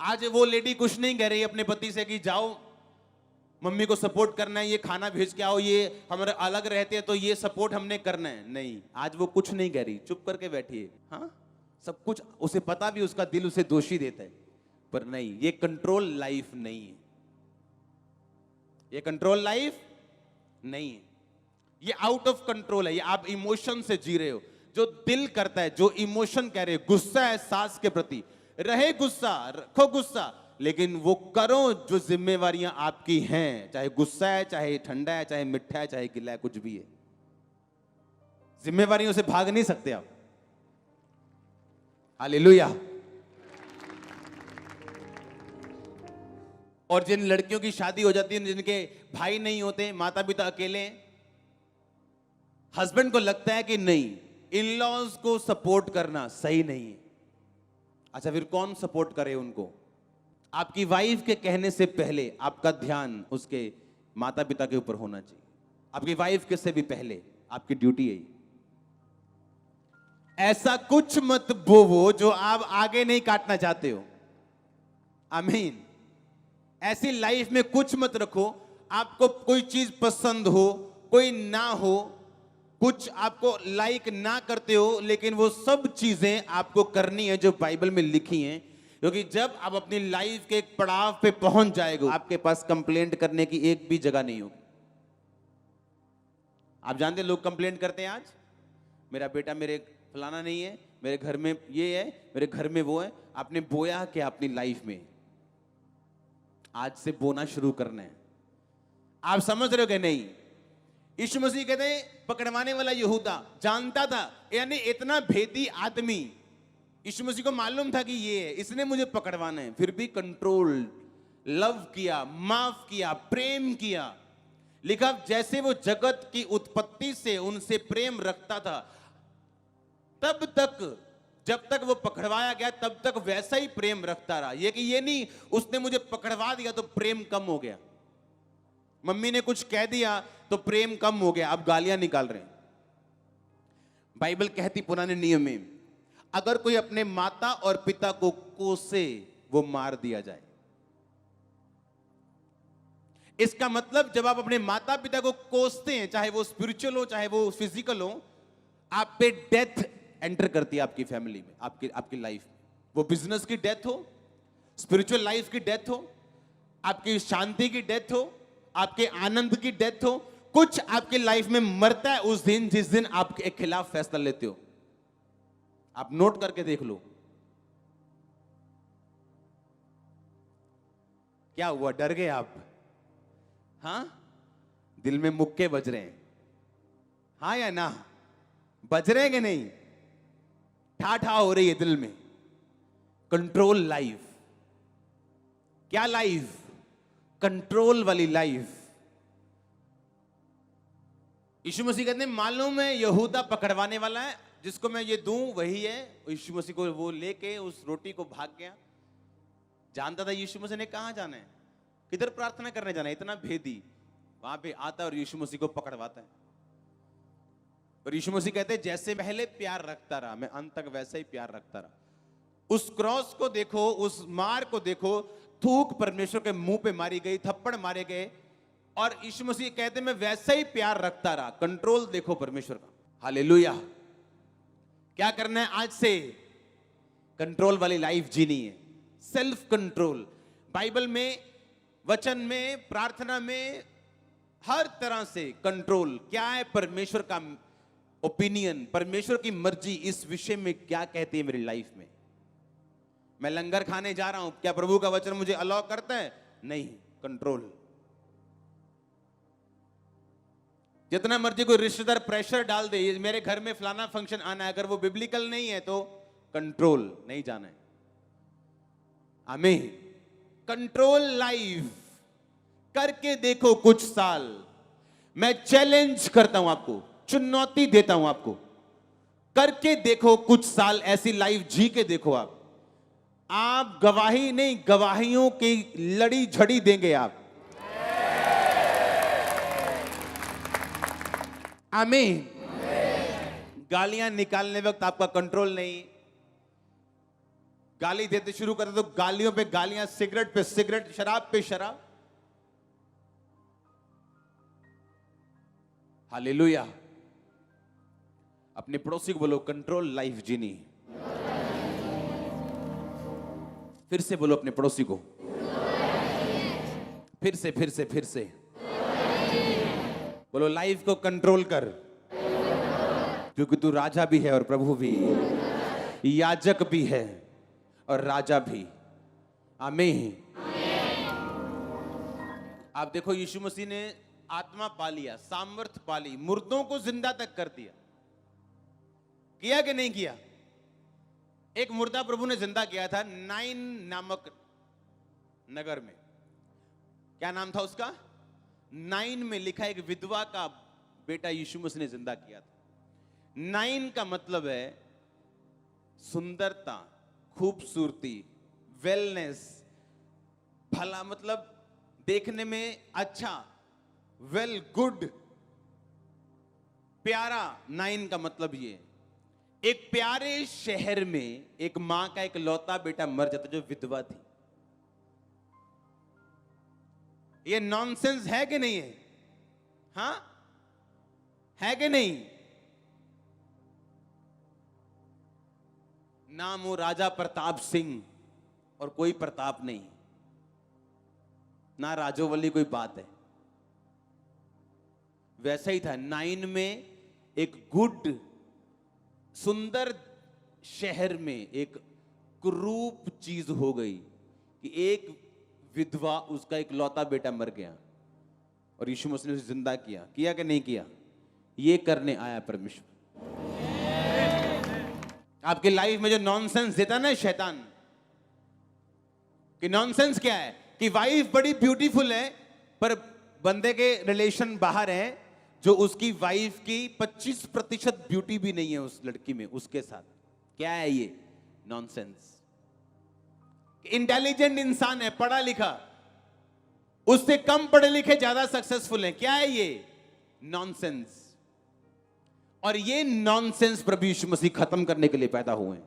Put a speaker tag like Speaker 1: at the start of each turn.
Speaker 1: आज वो लेडी कुछ नहीं कह रही अपने पति से कि जाओ मम्मी को सपोर्ट करना है, ये खाना भेज के आओ, ये हमारे अलग रहते हैं तो ये सपोर्ट हमने करना है। नहीं, आज वो कुछ नहीं कह रही, चुप करके बैठी है। हाँ, सब कुछ उसे पता भी, उसका दिल उसे दोषी देता है, पर नहीं, ये कंट्रोल लाइफ नहीं है, ये कंट्रोल लाइफ नहीं है, ये आउट ऑफ कंट्रोल है। ये आप इमोशन से जी रहे हो, जो दिल करता है, जो इमोशन कह रहे हो, गुस्सा है सास के प्रति, रहे गुस्सा, रखो गुस्सा, लेकिन वो करो जो जिम्मेवारियां आपकी हैं, चाहे गुस्सा है, चाहे ठंडा है, चाहे मिठा है, चाहे गिला है, कुछ भी है, जिम्मेवारियों से भाग नहीं सकते आप। हालेलुया। और जिन लड़कियों की शादी हो जाती है, जिनके भाई नहीं होते, माता पिता अकेले हैं, हस्बैंड को लगता है कि नहीं, इन लॉज को सपोर्ट करना सही नहीं है। अच्छा, फिर कौन सपोर्ट करे उनको? आपकी वाइफ के कहने से पहले आपका ध्यान उसके माता पिता के ऊपर होना चाहिए। आपकी वाइफ के से भी पहले आपकी ड्यूटी है। ऐसा कुछ मत बोवो जो आप आगे नहीं काटना चाहते हो। आमीन। ऐसी लाइफ में कुछ मत रखो, आपको कोई चीज पसंद हो, कोई ना हो, कुछ आपको लाइक ना करते हो, लेकिन वो सब चीजें आपको करनी है जो बाइबल में लिखी हैं, क्योंकि जब आप अपनी लाइफ के एक पड़ाव पे पहुंच जाएगा, आपके पास कंप्लेंट करने की एक भी जगह नहीं होगी। आप जानते हैं लोग कंप्लेंट करते हैं, आज मेरा बेटा मेरे फलाना नहीं है, मेरे घर में ये है, मेरे घर में वो है। आपने बोया क्या अपनी लाइफ में? आज से बोना शुरू करना है। आप समझ रहे हो कि नहीं? यीशु मसीह कहते हैं पकड़वाने वाला यहूदा जानता था, यानी इतना भेदी आदमी, यीशु मसीह को मालूम था कि ये है, इसने मुझे पकड़वाना है, फिर भी कंट्रोल, लव किया, माफ किया, प्रेम किया। लिखा जैसे वो जगत की उत्पत्ति से उनसे प्रेम रखता था, तब तक, जब तक वो पकड़वाया गया तब तक वैसा ही प्रेम रखता रहा। ये कि ये नहीं उसने मुझे पकड़वा दिया तो प्रेम कम हो गया, मम्मी ने कुछ कह दिया तो प्रेम कम हो गया, अब गालियां निकाल रहे हैं। बाइबल कहती पुराने नियम में, अगर कोई अपने माता और पिता को कोसे, वो मार दिया जाए। इसका मतलब जब आप अपने माता पिता को कोसते हैं, चाहे वो स्पिरिचुअल हो चाहे वो फिजिकल हो, आप पे डेथ एंटर करती है आपकी फैमिली में, आपकी लाइफ में। वो बिजनेस की डेथ हो, स्पिरिचुअल लाइफ की डेथ हो, आपकी शांति की डेथ हो, आपके आनंद की डेथ हो, कुछ आपकी लाइफ में मरता है उस दिन जिस दिन आपके खिलाफ फैसला लेते हो। आप नोट करके देख लो। क्या हुआ, डर गए आप? हां, दिल में मुक्के बज रहे हैं, हां या ना? बज रहे हैं कि नहीं? ठा ठा हो रही है दिल में। Control life. क्या लाइफ? कंट्रोल वाली लाइफ। यीशु मसीह कहते हैं मालूम है यहूदा पकड़वाने वाला है, जिसको मैं ये दूं वही है। यीशु मसीह को वो लेके उस रोटी को भाग गया। जानता था यीशु मसीह ने कहां जाना है, किधर प्रार्थना करने जाना है, इतना भेदी। वहां पे आता है और यीशु मसीह को पकड़वाता है। और यीशु मसीह कहते हैं जैसे पहले प्यार रखता रहा, मैं अंत तक वैसे ही प्यार रखता रहा। उस क्रॉस को देखो, उस मार को देखो, थूक परमेश्वर के मुंह पे मारी गई, थप्पड़ मारे गए, और यीशु मसीह कहते हैं मैं वैसा ही प्यार रखता रहा। कंट्रोल देखो परमेश्वर का। हालेलुया। क्या करना है आज से? कंट्रोल वाली लाइफ जीनी है, सेल्फ कंट्रोल। बाइबल में, वचन में, प्रार्थना में, हर तरह से कंट्रोल। क्या है परमेश्वर का ओपिनियन, परमेश्वर की मर्जी इस विषय में क्या कहती है मेरी लाइफ में? मैं लंगर खाने जा रहा हूं, क्या प्रभु का वचन मुझे अलाउ करता है? नहीं, कंट्रोल। जितना मर्जी कोई रिश्तेदार प्रेशर डाल दे, मेरे घर में फलाना फंक्शन आना है, अगर वो बिब्लिकल नहीं है तो कंट्रोल, नहीं जाना है। आमीन। कंट्रोल लाइफ करके देखो कुछ साल। मैं चैलेंज करता हूं आपको, चुनौती देता हूं आपको, करके देखो कुछ साल ऐसी लाइफ जी के देखो। आप गवाही नहीं, गवाहियों की लड़ी झड़ी देंगे आप। आमीन। गालियां निकालने वक्त आपका कंट्रोल नहीं, गाली देते शुरू करते तो गालियों पे गालियां, सिगरेट पे सिगरेट, शराब पे शराब। हालेलुया। अपने पड़ोसी को बोलो कंट्रोल लाइफ जीनी। फिर से बोलो अपने पड़ोसी को, फिर से बोलो लाइफ को कंट्रोल कर, क्योंकि तू राजा भी है और प्रभु भी, याजक भी है और राजा भी। आमीन। आप देखो यीशु मसीह ने आत्मा पा लिया, सामर्थ पा ली, मुर्दों को जिंदा तक कर दिया। किया कि नहीं किया? एक मुर्दा प्रभु ने जिंदा किया था नाइन नामक नगर में। क्या नाम था उसका? नाइन में लिखा एक विधवा का बेटा यीशु मसीह ने जिंदा किया था। नाइन का मतलब है सुंदरता, खूबसूरती, वेलनेस, भला, मतलब देखने में अच्छा, वेल, गुड, प्यारा। नाइन का मतलब ये। एक प्यारे शहर में एक मां का एक लौता बेटा मर जाता जो विधवा थी। ये नॉनसेंस है कि नहीं है? हां, है कि नहीं? नाम हो राजा प्रताप सिंह और कोई प्रताप नहीं, ना राजोवली कोई बात है। वैसा ही था। नाइन में एक गुड, सुंदर शहर में एक कुरूप चीज हो गई कि एक विधवा, उसका एक लौता बेटा मर गया और यीशु मसीह ने उसे जिंदा किया। किया कि नहीं किया? ये करने आया परमेश्वर। आपके लाइफ में जो नॉनसेंस देता ना शैतान, कि नॉनसेंस क्या है कि वाइफ बड़ी ब्यूटीफुल है पर बंदे के रिलेशन बाहर है, जो उसकी वाइफ की 25% ब्यूटी भी नहीं है उस लड़की में, उसके साथ। क्या है ये? नॉनसेंस। इंटेलिजेंट इंसान है, पढ़ा लिखा, उससे कम पढ़े लिखे ज्यादा सक्सेसफुल है। क्या है ये? नॉनसेंस। और ये नॉनसेंस प्रभु यीशु मसीह खत्म करने के लिए पैदा हुए हैं।